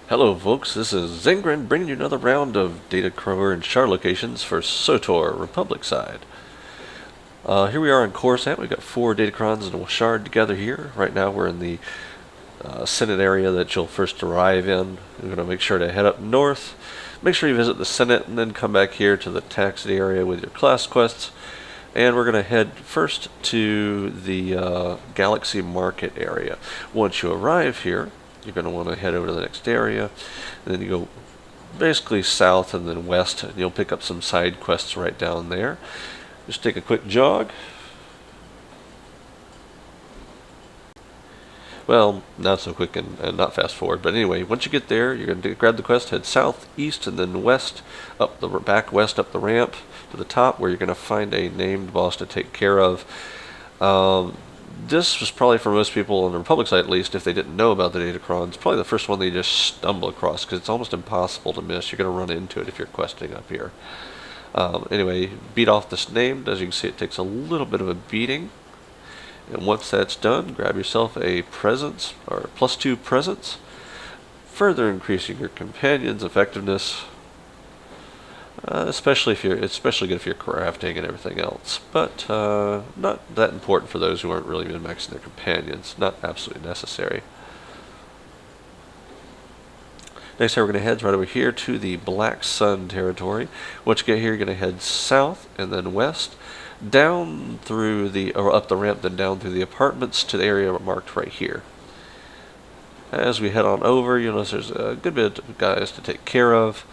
Hello folks, this is Zengrin bringing you another round of Datacron and shard locations for SWTOR Republic side. Here we are in Coruscant. We've got 4 Datacrons and a shard together here. Right now we're in the Senate area that you'll first arrive in. We're going to make sure to head up north, make sure you visit the Senate, and then come back here to the taxi area with your class quests. And we're going to head first to the Galaxy Market area. Once you arrive here, you're going to want to head over to the next area, and then you go basically south and then west, and you'll pick up some side quests right down there. Just take a quick jog. Well, not so quick and not fast forward, but anyway, once you get there, you're going to grab the quest, head south, east, and then west, up the back west up the ramp to the top, where you're going to find a named boss to take care of. This was probably for most people on the Republic side, at least, if they didn't know about the Datacrons, probably the first one they just stumble across, because it's almost impossible to miss. You're going to run into it if you're questing up here. Anyway, beat off this named. As you can see, it takes a little bit of a beating. And once that's done, grab yourself a presence, or +2 presence, further increasing your companion's effectiveness. Especially good if you're crafting and everything else, but not that important for those who aren't really min-maxing their companions. Not absolutely necessary. Next time we're going to head right over here to the Black Sun territory. Once you get here, you're going to head south and then west, down through up the ramp, then down through the apartments to the area marked right here. As we head on over, you'll notice there's a good bit of guys to take care of.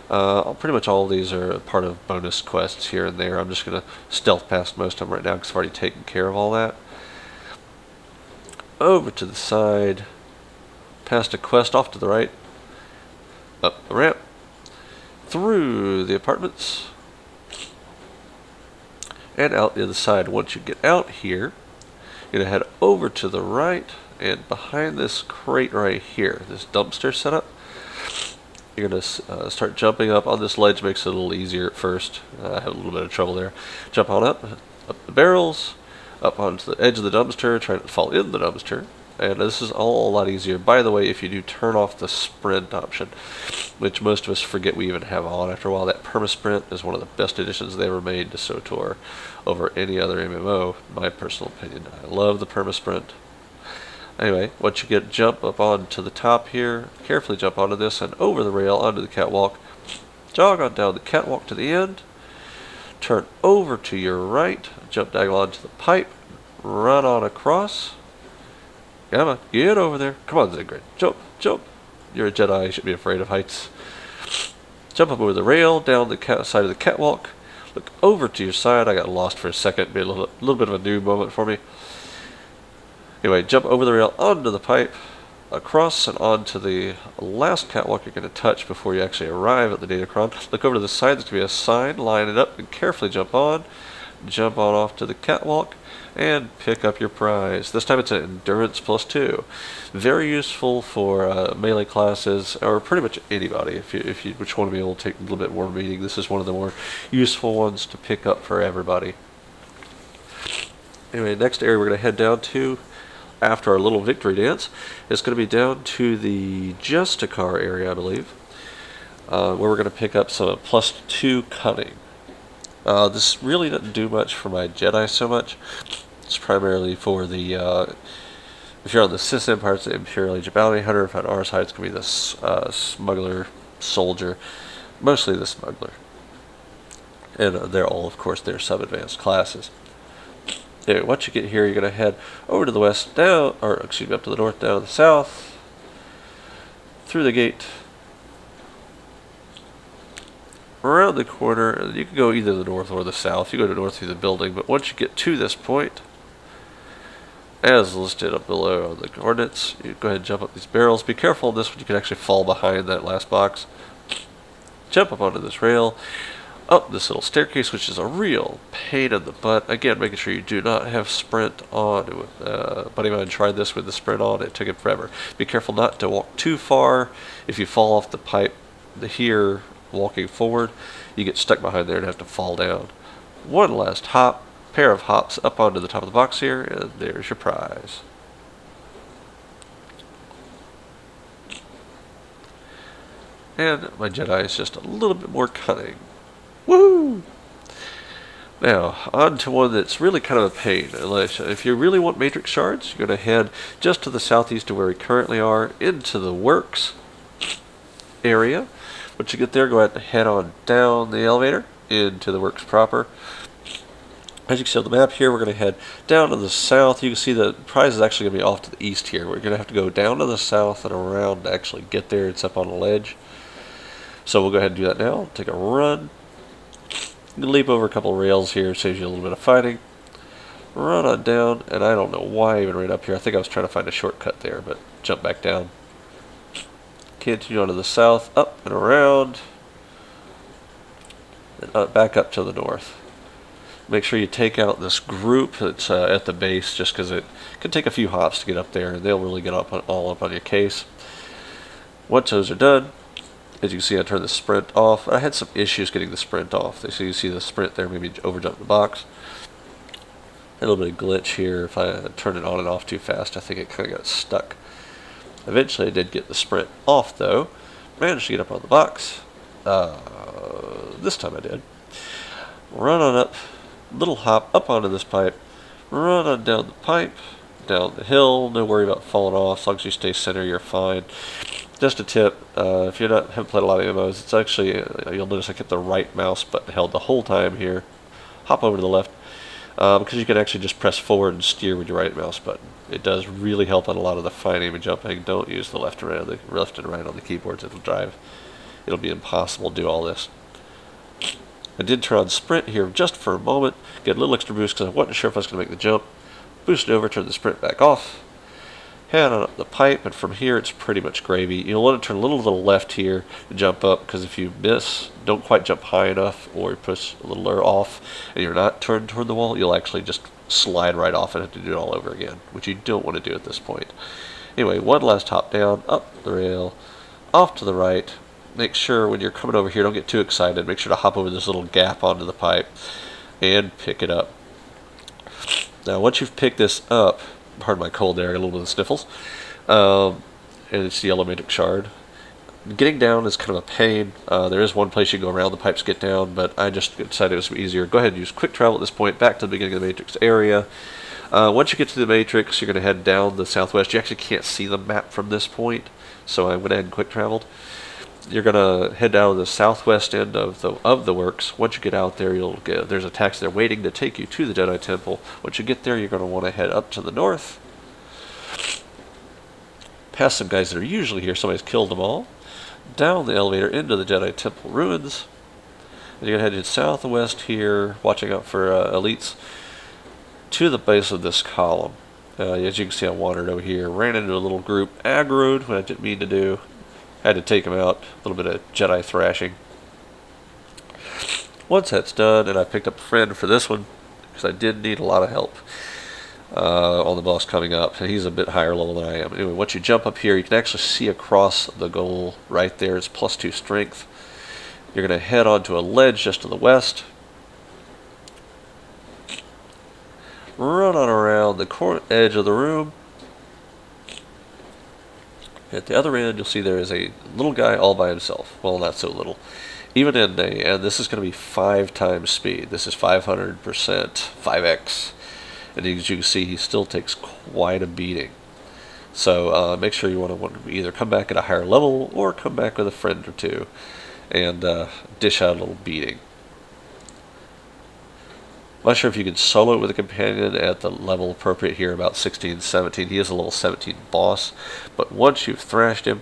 Pretty much all of these are part of bonus quests here and there. I'm just going to stealth past most of them right now because I've already taken care of all that. Over to the side, past a quest off to the right, up the ramp, through the apartments, and out the other side. Once you get out here, you're going to head over to the right, and behind this crate right here, this dumpster setup, you're going to start jumping up on this ledge. Makes it a little easier at first. I had a little bit of trouble there. Jump on up the barrels, up onto the edge of the dumpster, trying to fall in the dumpster. And this is all a lot easier, by the way, if you do turn off the sprint option, which most of us forget we even have on after a while. That perma-sprint is one of the best additions they ever made to SWTOR over any other MMO, in my personal opinion. I love the perma-sprint. Anyway, once you jump up onto the top here, carefully jump onto this and over the rail onto the catwalk. Jog on down the catwalk to the end. Turn over to your right. Jump diagonal onto the pipe. Run on across. Come on, get over there. Come on, Zengrin. Jump, jump. You're a Jedi. You shouldn't be afraid of heights. Jump up over the rail, down the side of the catwalk. Look over to your side. I got lost for a second. Be a little bit of a new moment for me. Anyway, jump over the rail onto the pipe, across and onto the last catwalk you're going to touch before you actually arrive at the Datacron. Look over to the side, there's going to be a sign, line it up and carefully jump on off to the catwalk, and pick up your prize. This time it's an Endurance +2. Very useful for melee classes, or pretty much anybody. If you which want to be able to take a little bit more meaning, this is one of the more useful ones to pick up for everybody. Anyway, next area we're going to head down to, after our little victory dance, it's going to be down to the SWTOR area, I believe, where we're going to pick up some +2 Cunning. This really doesn't do much for my Jedi so much. It's primarily for the, if you're on the Sith Empire, it's the Imperial Age Bounty Hunter. If on our side, it's going to be the Smuggler, Soldier, mostly the Smuggler. And they're all, of course, they're sub-advanced classes. Anyway, once you get here, you're going to head over to the west, down, or excuse me, up to the north, down to the south, through the gate, around the corner. You can go either the north or the south. You go to north through the building, but once you get to this point, as listed up below on the coordinates, you go ahead and jump up these barrels. Be careful on this one, you can actually fall behind that last box. Jump up onto this rail, up this little staircase, which is a real pain in the butt. Again, making sure you do not have sprint on. A buddy of mine tried this with the sprint on. It took him forever. Be careful not to walk too far. If you fall off the pipe here, walking forward, you get stuck behind there and have to fall down. One last pair of hops up onto the top of the box here, and there's your prize. And my Jedi is just a little bit more cunning. Woo! Now, on to one that's really kind of a pain. If you really want matrix shards, you're going to head just to the southeast of where we currently are, into the works area. Once you get there, go ahead and head on down the elevator into the works proper. As you can see on the map here, we're going to head down to the south. You can see the prize is actually going to be off to the east here. We're going to have to go down to the south and around to actually get there. It's up on a ledge. So we'll go ahead and do that now. Take a run. You can leap over a couple of rails here, saves you a little bit of fighting. Run on down, and I don't know why I even ran up here. I think I was trying to find a shortcut there, but jump back down. Continue on to the south, up and around, and back up to the north. Make sure you take out this group that's at the base, just because it can take a few hops to get up there, and they'll really get all up on your case. Once those are done, as you can see, I turned the sprint off. I had some issues getting the sprint off. So you see the sprint there, maybe overjump the box. A little bit of glitch here. If I turn it on and off too fast, I think it kind of got stuck. Eventually I did get the sprint off though. Managed to get up on the box. This time I did. Run on up, little hop up onto this pipe. Run on down the pipe, down the hill. No worry about falling off. As long as you stay center, you're fine. Just a tip, if you haven't played a lot of MMOs, it's actually, you'll notice I kept the right mouse button held the whole time here. Hop over to the left, because you can actually just press forward and steer with your right mouse button. It does really help on a lot of the fine aim and jumping. Don't use the left and right on the keyboards. It'll be impossible to do all this. I did turn on sprint here just for a moment, get a little extra boost because I wasn't sure if I was going to make the jump. Boost it over, turn the sprint back off. Head on up the pipe, and from here it's pretty much gravy. You'll want to turn a little to the left here to jump up, because if you miss, don't quite jump high enough, or you push a little off, and you're not turned toward the wall, you'll actually just slide right off and have to do it all over again, which you don't want to do at this point. Anyway, one last hop down, up the rail, off to the right. Make sure when you're coming over here, don't get too excited. Make sure to hop over this little gap onto the pipe and pick it up. Now, once you've picked this up, pardon my cold there, I got a little bit of sniffles. And it's the yellow matrix shard. Getting down is kind of a pain. There is one place you can go around the pipes to get down, but I just decided it was easier. Go ahead and use quick travel at this point, back to the beginning of the matrix area. Once you get to the matrix, you're going to head down the southwest. You actually can't see the map from this point, so I went ahead and quick traveled. You're going to head down the southwest end of the works. Once you get out there, there's a taxi there waiting to take you to the Jedi Temple. Once you get there, you're going to want to head up to the north. Past some guys that are usually here. Somebody's killed them all. Down the elevator into the Jedi Temple ruins. And you're going to head southwest here, watching out for elites, to the base of this column. As you can see, I wandered over here, ran into a little group, aggroed, what I didn't mean to do. Had to take them out, a little bit of Jedi thrashing. Once that's done, and I picked up a friend for this one, because I did need a lot of help on the boss coming up. He's a bit higher level than I am. Anyway, once you jump up here, you can actually see across the goal right there. It's +2 strength. You're going to head onto a ledge just to the west. Run on around the edge of the room. At the other end, you'll see there is a little guy all by himself. Well, not so little. Even in and this is going to be 5 times speed. This is 500%, 5x. And as you can see, he still takes quite a beating. So make sure you want to either come back at a higher level or come back with a friend or two and dish out a little beating. I'm not sure if you can solo it with a companion at the level appropriate here, about 16, 17. He is a level 17 boss. But once you've thrashed him,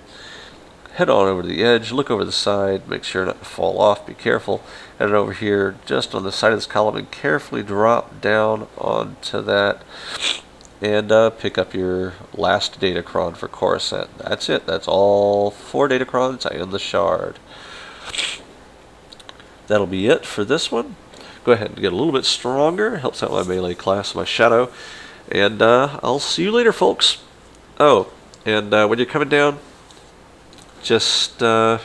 head on over to the edge, look over the side, make sure not to fall off, be careful. Head over here just on the side of this column and carefully drop down onto that and pick up your last Datacron for Coruscant. That's it. That's all 4 Datacrons and the shard. That'll be it for this one. Go ahead and get a little bit stronger. Helps out my melee class, my shadow. And I'll see you later, folks. Oh, and when you're coming down, just be a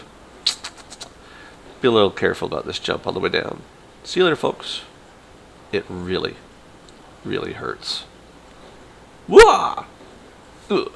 little careful about this jump on the way down. See you later, folks. It really, really hurts. Wah! Ugh.